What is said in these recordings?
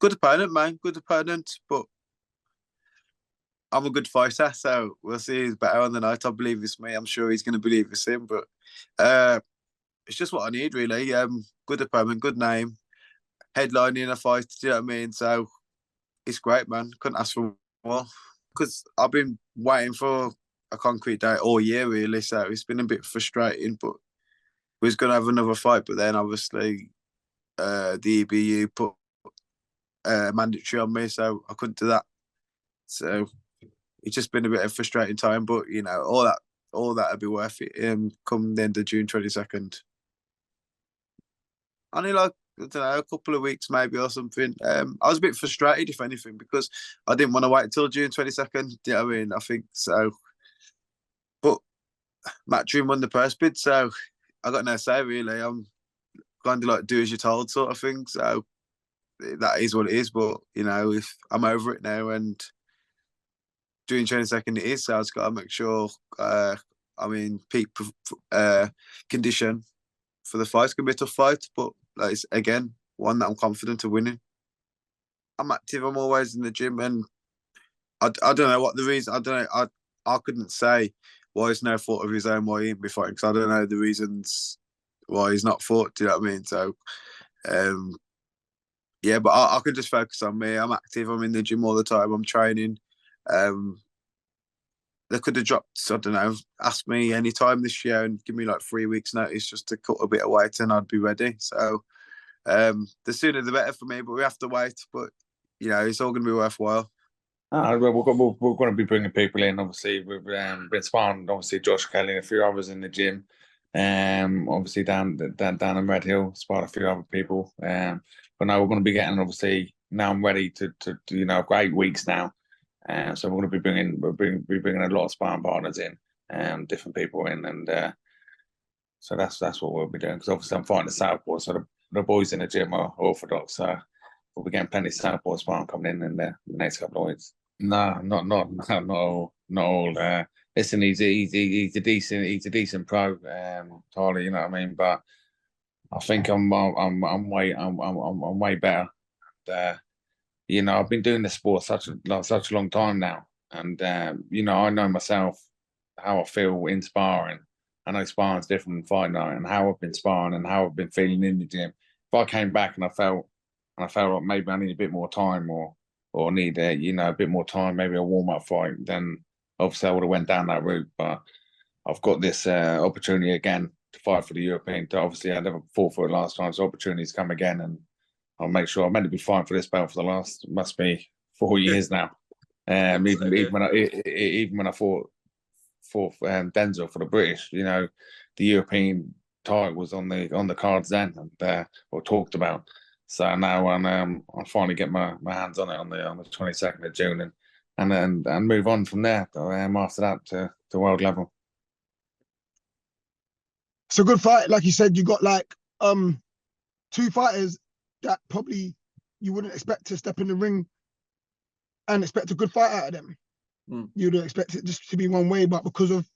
Good opponent, man. Good opponent, but I'm a good fighter, so we'll see who's better on the night. I believe it's me. I'm sure he's going to believe it's him, but it's just what I need, really. Good opponent, good name, headlining a fight. Do you know what I mean? So it's great, man. Couldn't ask for more because I've been waiting for a concrete date all year, really. So it's been a bit frustrating, but we was going to have another fight, but then obviously the EBU put mandatory on me, so I couldn't do that. So it's just been a bit of a frustrating time, but you know, all that'll be worth it. Come the end of June 22nd. Only like, I don't know, a couple of weeks maybe or something. I was a bit frustrated, if anything, because I didn't want to wait until June 22nd. Do you know what I mean? I think so. But Matchroom won the purse bid, so I got no say, really. I'm kind of like do as you're told sort of thing. So that is what it is. But, you know, if I'm over it now and June 22nd it is, so I've got to make sure I'm in peak condition for the fight. It's going to be a tough fight, but like, it's, again, one that I'm confident of winning. I'm active. I'm always in the gym, and I don't know what the reason. I don't know. I couldn't say why it's no fault of his own why he ain't be fighting, because I don't know the reasons why he's not fought. Do you know what I mean? So, yeah, but I can just focus on me. I'm active. I'm in the gym all the time. I'm training. They could have dropped, I don't know, asked me any time this year and give me like 3 weeks notice just to cut a bit of weight and I'd be ready. So the sooner the better for me, but we have to wait. But, you know, it's all going to be worthwhile. We're going to be bringing people in. Obviously, we've been sparring, obviously, Josh Kelly and a few others in the gym. Obviously, down in Red Hill, sparred a few other people. But now we're going to be getting, obviously, now I'm ready to you know, for 8 weeks now. So we're going to be bringing a lot of sparring partners in, different people in, and so that's what we'll be doing. Because obviously I'm fighting the Southpaw, so the boys in the gym are Orthodox. So we'll be getting plenty of Southpaw sparring coming in the next couple of weeks. No, not all. Listen, he's a decent pro, Tyler. You know what I mean? But I think I'm way better. You know, I've been doing this sport such a long time now, and you know, I know myself how I feel in sparring. I know sparring's different from fight night, and how I've been sparring and how I've been feeling in the gym. If I came back and I felt like maybe I need a bit more time or need you know, a bit more time, maybe a warm up fight, then obviously I would have went down that route. But I've got this opportunity again to fight for the European. Obviously, I never fought for it last time, so opportunities come again, and I'll make sure. I'm meant to be fighting for this belt for the last, must be 4 years now. Even when I fought Denzel for the British, you know, the European title was on the cards then, and or talked about. So now I'll finally get my hands on it on the 22nd of June, and move on from there. After that to world level. It's a good fight, like you said. You got like 2 fighters that probably you wouldn't expect to step in the ring and expect a good fight out of them. You'd expect it just to be one way, but because of,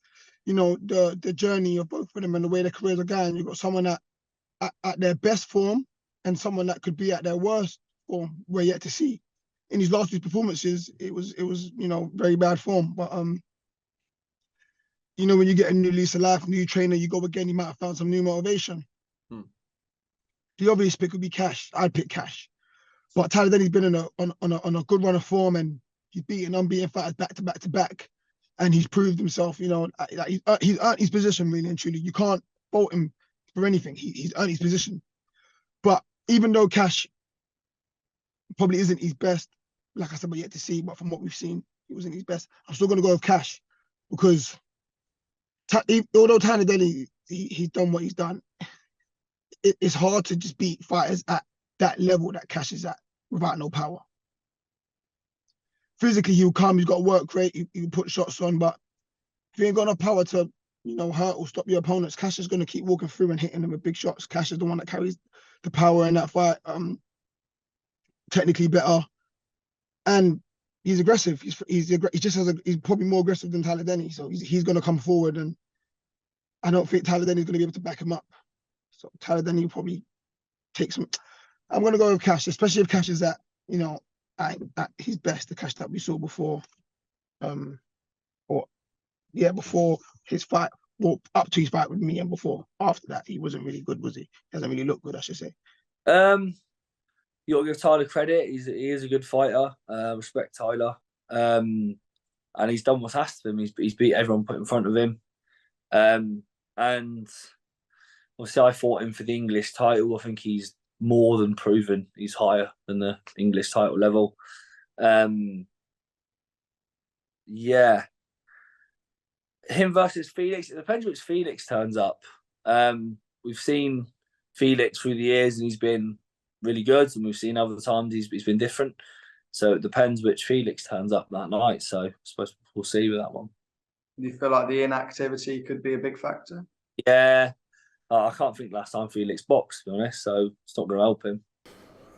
you know, the journey of both of them and the way their careers are going, you've got someone that at their best form and someone that could be at their worst form. We're yet to see. In his last 2 performances, it was you know, very bad form. But you know, when you get a new lease of life, new trainer, you go again, you might have found some new motivation. The obvious pick would be Cash. I'd pick Cash. But Tyler Denny's been on a good run of form, and he's beaten unbeaten fighters back to back to back, and he's proved himself. You know, he's earned his position, really and truly. You can't fault him for anything. He's earned his position. But even though Cash probably isn't his best, like I said, we're yet to see. But from what we've seen, he wasn't his best. I'm still going to go with Cash because although Tyler Denny he's done what he's done, it's hard to just beat fighters at that level that Cash is at without no power. Physically, he'll come, he's got work rate, he'll put shots on, but if you ain't got no power to, you know, hurt or stop your opponents, Cash is going to keep walking through and hitting them with big shots. Cash is the one that carries the power in that fight, technically better, and he's aggressive. He's probably more aggressive than Tyler Denny, so he's going to come forward, and I don't think Tyler Denny's going to be able to back him up. So Tyler Denny will probably take some. I'm going to go with Cash, especially if Cash is at you know, at his best, the Cash that we saw before, before his fight, well, up to his fight with me, and before. After that, he wasn't really good, was he? He hasn't really looked good, I should say. You got to give Tyler credit. He is a good fighter. Respect Tyler. And he's done what's asked of him. He's beat everyone put in front of him. And obviously, I fought him for the English title. I think he's more than proven he's higher than the English title level. Yeah. Him versus Felix. It depends which Felix turns up. We've seen Felix through the years, and he's been really good, and we've seen other times he's been different. So it depends which Felix turns up that night. So I suppose we'll see with that one. Do you feel like the inactivity could be a big factor? Yeah. I can't think last time Felix boxed, to be honest, so it's not going to help him.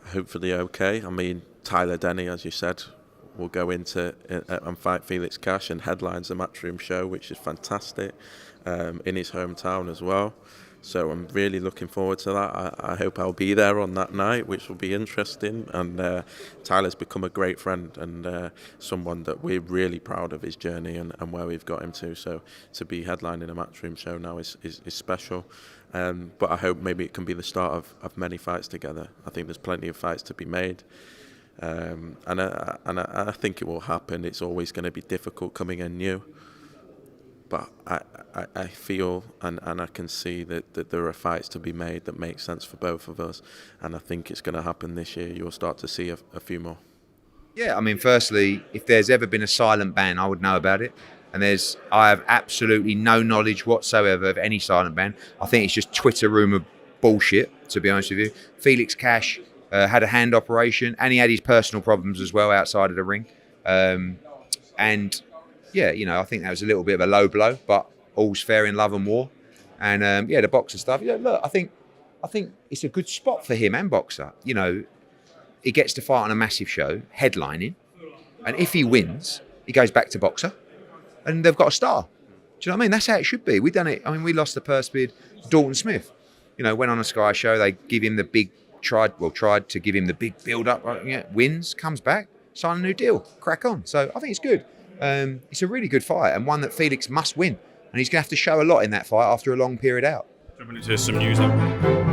Hopefully okay. I mean, Tyler Denny, as you said, will go into and fight Felix Cash and headlines the Matchroom show, which is fantastic, in his hometown as well. So I'm really looking forward to that. I hope I'll be there on that night, which will be interesting. And Tyler's become a great friend and someone that we're really proud of his journey and where we've got him to. So to be headlining a Matchroom show now is special. But I hope maybe it can be the start of many fights together. I think there's plenty of fights to be made. And I think it will happen. It's always going to be difficult coming in new. But I feel and I can see that there are fights to be made that make sense for both of us. And I think it's going to happen this year. You'll start to see a few more. Yeah, I mean, firstly, if there's ever been a silent ban, I would know about it. And I have absolutely no knowledge whatsoever of any silent ban. I think it's just Twitter rumour bullshit, to be honest with you. Felix Cash had a hand operation, and he had his personal problems as well outside of the ring. And yeah, you know, I think that was a little bit of a low blow, but all's fair in love and war. And yeah, the boxer stuff. Yeah, look, I think it's a good spot for him and Boxer. You know, he gets to fight on a massive show, headlining, and if he wins, he goes back to Boxer, and they've got a star. Do you know what I mean? That's how it should be. We've done it. I mean, we lost the purse bid, Dalton Smith. You know, went on a Sky show. They give him the big tried to give him the big build up. Yeah, wins, comes back, sign a new deal, crack on. So I think it's good. It's a really good fight and one that Felix must win. And he's going to have to show a lot in that fight after a long period out. Jumping into some news now.